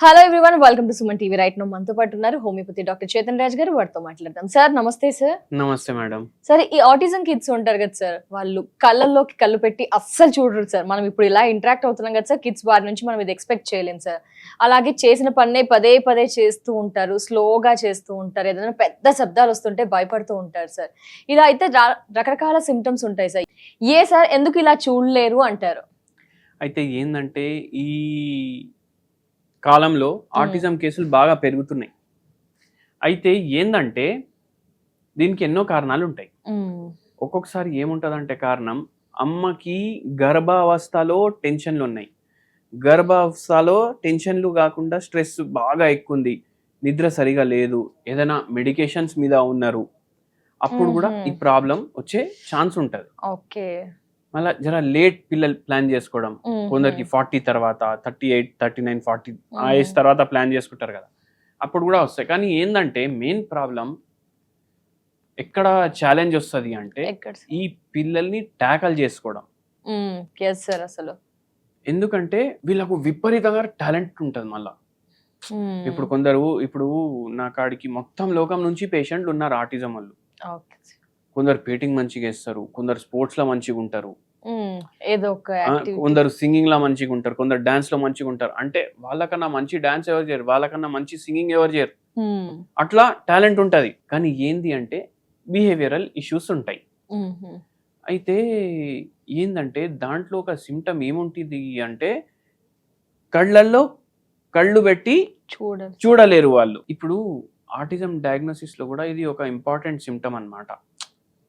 Hello everyone, welcome to Suman TV. Right now మనతో పాటు ఉన్నారు హోమియోపతి డాక్టర్ చేతన్ రాజ్ గారు. వారితో మాట్లాడదాం. సార్ నమస్తే సార్. నమస్తే మేడం. సార్, ఈ ఆటిజం కిడ్స్ ఉంటారు కదా సార్, వాళ్ళు కళ్ళల్లోకి కళ్ళు పెట్టి అస్సలు చూడరు సార్. మనం ఇప్పుడు ఇలా ఇంటరాక్ట్ అవుతున్నాం కదా సార్, కిడ్స్ వారి నుంచి మనం ఇది ఎక్స్పెక్ట్ చేయలేం సార్. అలాగే చేసిన పన్నే పదే పదే చేస్తూ ఉంటారు, స్లోగా చేస్తూ ఉంటారు, ఏదైనా పెద్ద శబ్దాలు వస్తుంటే భయపడుతూ ఉంటారు సార్. ఇలా అయితే రకరకాల సిమ్టమ్స్ ఉంటాయి సార్. సార్ ఎందుకు ఇలా చూడలేరు అంటారు? అయితే ఏందంటే ఈ కాలంలో ఆటిజం కేసులు బాగా పెరుగుతున్నాయి. అయితే ఏందంటే దీనికి ఎన్నో కారణాలు ఉంటాయి. ఒక్కొక్కసారి ఏముంటదంటే కారణం, అమ్మకి గర్భావస్థలో టెన్షన్లు ఉన్నాయి. గర్భావస్థలో టెన్షన్లు కాకుండా స్ట్రెస్ బాగా ఎక్కువ, నిద్ర సరిగా లేదు, ఏదైనా మెడికేషన్స్ మీద ఉన్నారు, అప్పుడు కూడా ఈ ప్రాబ్లం వచ్చే ఛాన్స్ ఉంటుంది. ఓకే. మళ్ళీ జర లేట్ పిల్లలు ప్లాన్ చేసుకోవడం, కొందరికి 40 తర్వాత 38, 39, 40 ఆ ఏజ్ తర్వాత ప్లాన్ చేసుకుంటారు కదా, అప్పుడు కూడా వస్తాయి. కానీ ఏంటంటే మెయిన్ ప్రాబ్లం ఎక్కడ ఛాలెంజ్ వస్తుంది అంటే ఈ పిల్లల్ని ట్యాకల్ చేసుకోవడం. అసలు ఎందుకంటే వీళ్ళకు విపరీతంగా టాలెంట్ ఉంటుంది. మళ్ళా ఇప్పుడు నా కాడికి మొత్తం లోకం నుంచి పేషెంట్లు ఉన్నారు ఆటిజం వాళ్ళు. కొందరు పెయింటింగ్ మంచిగా వేస్తారు, కొందరు స్పోర్ట్స్ లో మంచిగా ఉంటారు, కొందరు సింగింగ్ లో మంచిగా ఉంటారు, కొందరు డాన్స్ లో మంచిగా ఉంటారు. అంటే వాళ్ళకన్నా మంచి డాన్స్ ఎవరు చేయరు, వాళ్ళకన్నా మంచి సింగింగ్ ఎవరు చేయరు, అట్లా టాలెంట్ ఉంటది. కానీ ఏంది అంటే బిహేవియరల్ ఇష్యూస్ ఉంటాయి. అయితే ఏందంటే దాంట్లో ఒక సిమ్టమ్ ఏముంటుంది అంటే కళ్ళల్లో కళ్ళు పెట్టి చూడలేరు వాళ్ళు. ఇప్పుడు ఆటిజం డయాగ్నోసిస్ లో కూడా ఇది ఒక ఇంపార్టెంట్ సిమ్టమ్ అన్నమాట.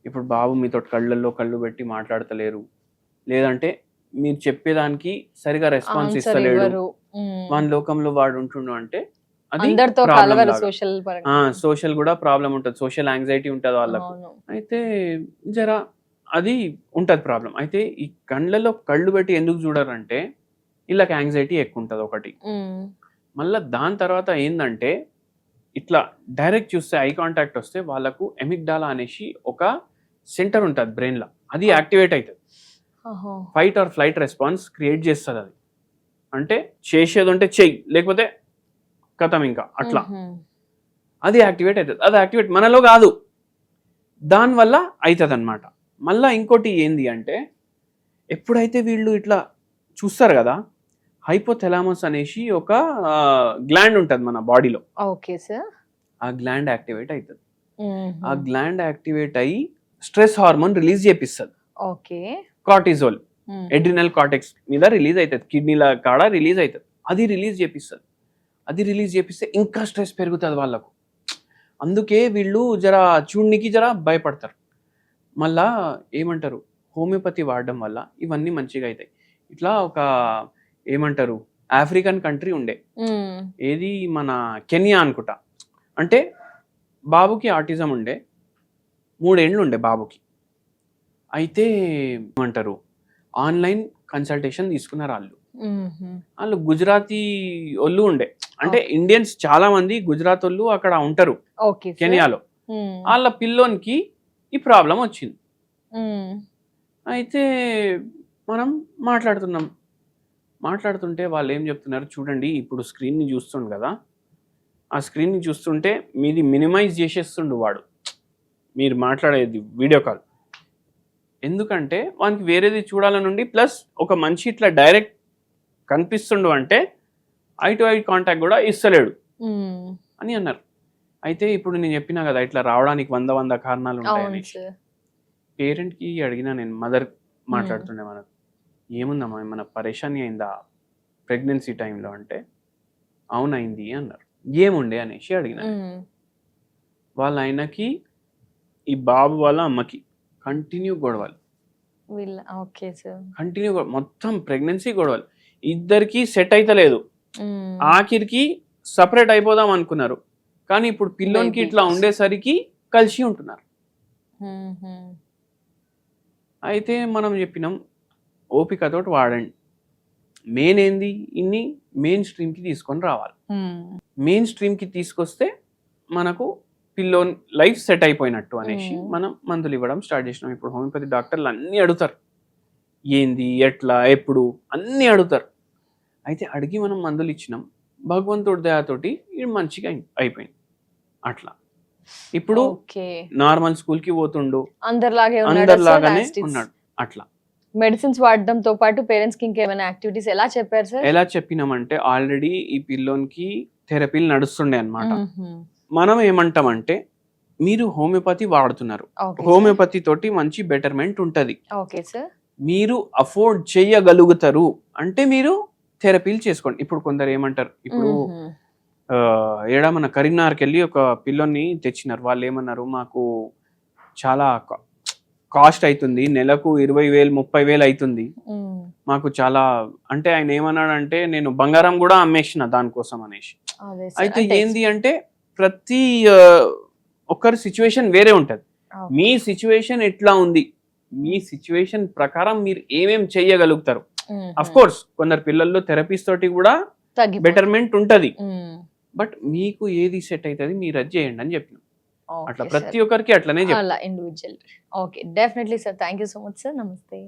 ఇప్పుడు బాబు మీతో కళ్ళల్లో కళ్ళు పెట్టి మాట్లాడతలేరు, లేదంటే మీరు చెప్పేదానికి సరిగా రెస్పాన్స్ ఇస్తలేడు, మన లోకంలో వాడు ఉంటుండు అంటే అది సోషల్ కూడా ప్రాబ్లం ఉంటుంది, సోషల్ యాంగ్జైటీ ఉంటుంది వాళ్ళకు. అయితే జర అది ఉంటది ప్రాబ్లం. అయితే ఈ కళ్ళల్లో కళ్ళు పెట్టి ఎందుకు చూడరంటే వీళ్ళకి యాంగ్జైటీ ఎక్కువ ఉంటుంది ఒకటి. మళ్ళీ దాని తర్వాత ఏంటంటే ఇట్లా డైరెక్ట్ చూస్తే ఐ కాంటాక్ట్ వస్తే వాళ్ళకు ఎమిగ్డాలా అనేసి ఒక సెంటర్ ఉంటుంది బ్రెయిన్ లో, అది యాక్టివేట్ అవుతుంది. Fight or flight response create చేస్తుంది. అది అంటే చేసేది ఉంటే చెయ్యి, లేకపోతే కథం ఇంకా అట్లా అది యాక్టివేట్ అవుతుంది. అది యాక్టివేట్ మనలో కాదు, దానివల్ల అవుతుంది అనమాట. మళ్ళీ ఇంకోటి ఏంది అంటే ఎప్పుడైతే వీళ్ళు ఇట్లా చూస్తారు కదా, హైపోథెలామస్ అనేసి ఒక గ్లాండ్ ఉంటుంది మన బాడీలో. Okay sir. ఆ గ్లాండ్ యాక్టివేట్ అవుతుంది. ఆ గ్లాండ్ యాక్టివేట్ అయ్యి స్ట్రెస్ హార్మోన్ రిలీజ్ చేపిస్తుంది. ఓకే. కార్టిజోల్ ఎడ్రినల్ కార్టెక్స్ మీద రిలీజ్ అవుతుంది, కిడ్నీల కాడ రిలీజ్ అవుతుంది. అది రిలీజ్ చేపిస్తుంది. అది రిలీజ్ చేపిస్తే ఇంకా స్ట్రెస్ పెరుగుతుంది వాళ్ళకు. అందుకే వీళ్ళు జర చూడ్నికి జర భయపడతారు. మళ్ళా ఏమంటారు, హోమియోపతి వాడడం వల్ల ఇవన్నీ మంచిగా అవుతాయి. ఇట్లా ఒక ఏమంటారు ఆఫ్రికన్ కంట్రీ ఉండే, ఏది మన కెనియా అనుకుంటా. అంటే బాబుకి ఆటిజం ఉండే, 3 ఏళ్ళు ఉండే బాబుకి. అయితే ఏమంటారు ఆన్లైన్ కన్సల్టేషన్ తీసుకున్నారు వాళ్ళు గుజరాతీ వాళ్ళు ఉండే. అంటే ఇండియన్స్ చాలా మంది గుజరాత్ వాళ్ళు అక్కడ ఉంటారు కెనియాలో. వాళ్ళ పిల్లోనికి ఈ ప్రాబ్లం వచ్చింది. అయితే మనం మాట్లాడుతుంటే వాళ్ళు ఏం చెప్తున్నారు చూడండి, ఇప్పుడు స్క్రీన్ని చూస్తుండు కదా, ఆ స్క్రీన్ని చూస్తుంటే మీది మినిమైజ్ చేసేస్తుండు వాడు, మీరు మాట్లాడేది వీడియో కాల్. ఎందుకంటే వానికి వేరేది చూడాలనుండి, ప్లస్ ఒక మనిషి ఇట్లా డైరెక్ట్ కనిపిస్తుండు అంటే ఐ టు ఐ కాంటాక్ట్ కూడా ఇస్తలేడు అని అన్నారు. అయితే ఇప్పుడు నేను చెప్పినా కదా ఇట్లా రావడానికి 100 కారణాలు ఉంటాయని. పేరెంట్కి అడిగినా నేను, మదర్ మాట్లాడుతుండే, మనకు ఏముందమ్మా మన పరేషాని అయిందా ప్రెగ్నెన్సీ టైంలో అంటే అవునైంది అన్నారు. ఏముండే అనేసి అడిగిన. వాళ్ళ ఆయనకి ఈ బాబు వాళ్ళ అమ్మకి కంటిన్యూ గొడవలు, మొత్తం ప్రెగ్నెన్సీ గొడవలు, ఇద్దరికి సెట్ అయితలేదు. ఆఖరికి సపరేట్ అయిపోదాం అనుకున్నారు, కానీ ఇప్పుడు పిల్లోనికి ఇట్లా ఉండేసరికి కలిసి ఉంటున్నారు. అయితే మనం చెప్పినాం ఓపికతోటి వాడండి. మెయిన్ ఏంది, ఇన్ని మెయిన్ స్ట్రీమ్కి తీసుకొని రావాలి. మెయిన్ స్ట్రీమ్కి తీసుకొస్తే మనకు పిల్లోన్ లైఫ్ సెట్ అయిపోయినట్టు అనేసి మనం మందులు ఇవ్వడం స్టార్ట్ చేసినాం. ఇప్పుడు హోమియోపతి డాక్టర్లు అన్నీ అడుగుతారు, ఏంది ఎట్లా ఎప్పుడు అన్నీ అడుగుతారు. అయితే అడిగి మనం మందులు ఇచ్చినాం. భగవంతుడి దయతోటి ఇది మంచిగా అయిపోయింది అట్లా. ఇప్పుడు ఓకే. నార్మల్ స్కూల్ కి పోతుండు, అందరిలాగే అందరిలాగానే ఉన్నాడు అట్లా. మెడిసిన్స్ వాడడంతో పాటు పేరెంట్స్ కి ఇంకేమైనా యాక్టివిటీస్ ఎలా చెప్పారు సార్? ఎలా చెప్పినామంటే ఆల్రెడీ ఈ పిల్లోనికి థెరపీలు నడుస్తుండే అన్నమాట. మనం ఏమంటామంటే మీరు హోమియోపతి వాడుతున్నారు, హోమియోపతి తోటి మంచి బెటర్మెంట్ ఉంటది, ఓకే సార్, మీరు అఫోర్డ్ చేయగలుగుతారు అంటే మీరు థెరపీలు చేసుకోండి. ఇప్పుడు కొందరు ఏమంటారు, ఇప్పుడు ఏడా మన కరీంనగర్కి వెళ్ళి ఒక పిల్లోని తెచ్చినారు. వాళ్ళు ఏమన్నారు, మాకు చాలా కాస్ట్ అవుతుంది, నెలకు 20,000 30,000 అవుతుంది, మాకు చాలా అంటే ఆయన ఏమన్నాడంటే నేను బంగారం కూడా అమ్మేసిన దానికోసం అనేసి. అయితే ఏంది అంటే ప్రతి ఒక్కరి సిచ్యువేషన్ వేరే ఉంటది. మీ సిచ్యువేషన్ ఎట్లా ఉంది, మీ సిచ్యువేషన్ ప్రకారం మీరు ఏమేం చెయ్యగలుగుతారు. అఫ్ కోర్స్ కొందరు పిల్లల్లో థెరపీస్ తోటి కూడా బెటర్మెంట్ ఉంటది, బట్ మీకు ఏది సెట్ అవుతుంది మీరు అది చేయండి అని చెప్పిన. అట్లా ప్రతి ఒక్కరికి అట్లనే చెప్పాలి, individual. Okay, definitely sir. Thank you so much sir. నమస్తే.